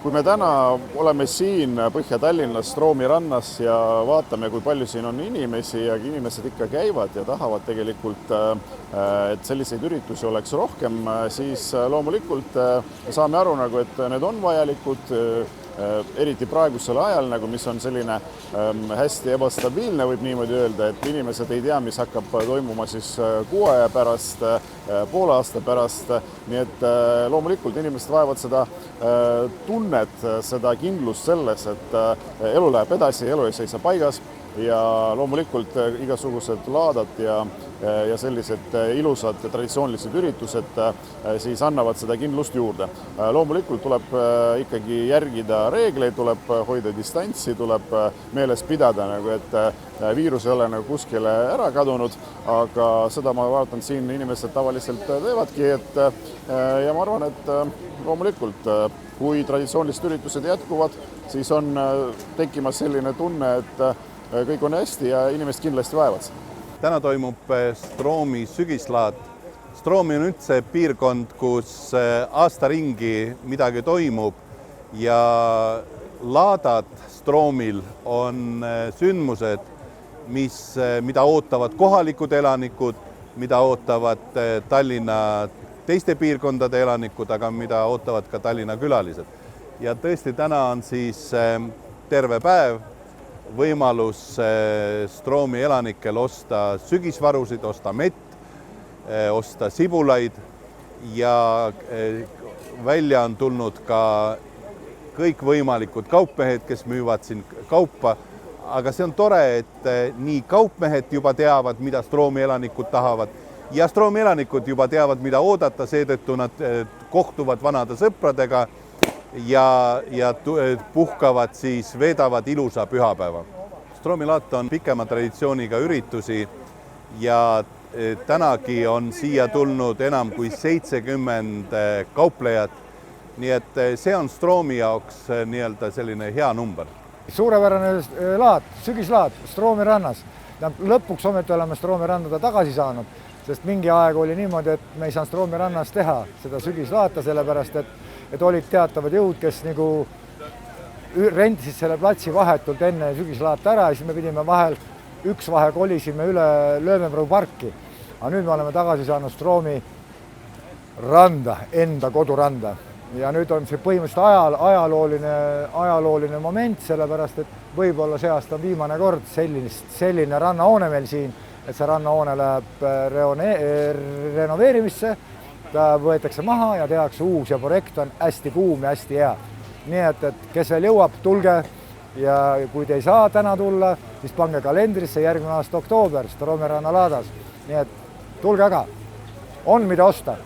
Kui me täna oleme siin Põhja-Tallinnas Stroomi rannas ja vaatame, kui palju siin on inimesi ja inimesed ikka käivad ja tahavad tegelikult, et selliseid üritusi oleks rohkem, siis loomulikult saame aru, et need on vajalikud, eriti praegusel ajal, mis on selline hästi ebastabiilne, võib niimoodi öelda, et inimesed ei tea, mis hakkab toimuma siis kuu aja pärast, poole aasta pärast, nii et loomulikult inimesed vajavad seda tunnet, seda kindlust selles, et elu läheb edasi, elu ei seisa paigas ja loomulikult igasugused laadad ja sellised ilusad traditsioonilised üritused siis annavad seda kindlust juurde. Loomulikult tuleb ikkagi järgida reegleid, tuleb hoida distantsi, tuleb meeles pidada, et viirus ei ole kuskile ära kadunud, aga seda ma vaatan siin inimesed tavaliselt teevadki, ja ma arvan, et loomulikult, kui traditsioonilised üritused jätkuvad, siis on tekkimas selline tunne, et kõik on hästi ja inimesed kindlasti vajavad. Täna toimub Stroomi sügislaad. Stroomi on üldse piirkond, kus aasta ringi midagi toimub ja laadad Stroomil on sündmused, mida ootavad kohalikud elanikud, mida ootavad Tallinna teiste piirkondade elanikud, aga mida ootavad ka Tallinna külalised. Ja tõesti täna on siis terve päev võimalus Stroomi elanikel osta sügisvarusid, osta mett, osta sibulaid ja välja on tulnud ka kõikvõimalikud kaupmehed, kes müüvad siin kaupa. Aga see on tore, et nii kaupmehed juba teavad, mida Stroomi elanikud tahavad ja Stroomi elanikud juba teavad, mida oodata, seetõttu nad kohtuvad vanade sõpradega ja puhkavad siis, veedavad ilusa pühapäeva. Stroomi laat on pikema traditsiooniga üritusi ja tänagi on siia tulnud enam kui 70 kauplejat. Nii et see on Stroomi jaoks selline hea number. Suurepärane laat, sügislaat Stroomi rannas. Lõpuks ometi oleme Stroomi rannada tagasi saanud, sest mingi aeg oli niimoodi, et me ei saanud Stroomi rannas teha seda sügislaata, sellepärast et olid teatavad jõud, kes rentisid selle platsi vahetult enne sügislaata ära ja siis me pidime üks vahe kolisime üle Löömepru parki. Aga nüüd me oleme tagasi saanud Stroomi randa, enda koduranda. Ja nüüd on see põhimõtteliselt ajalooline moment, sellepärast, et võib-olla see aasta on viimane kord selline rannahoone meil siin, et see rannahoone läheb renoveerimisse, ta võetakse maha ja tehakse uus ja projekt on hästi kuum ja hästi hea. Nii et kes veel jõuab, tulge ja kui te ei saa täna tulla, siis pange kalendrisse järgmine aasta oktoober Stroomi ranna laadas. Nii et tulge aga, on mida osta.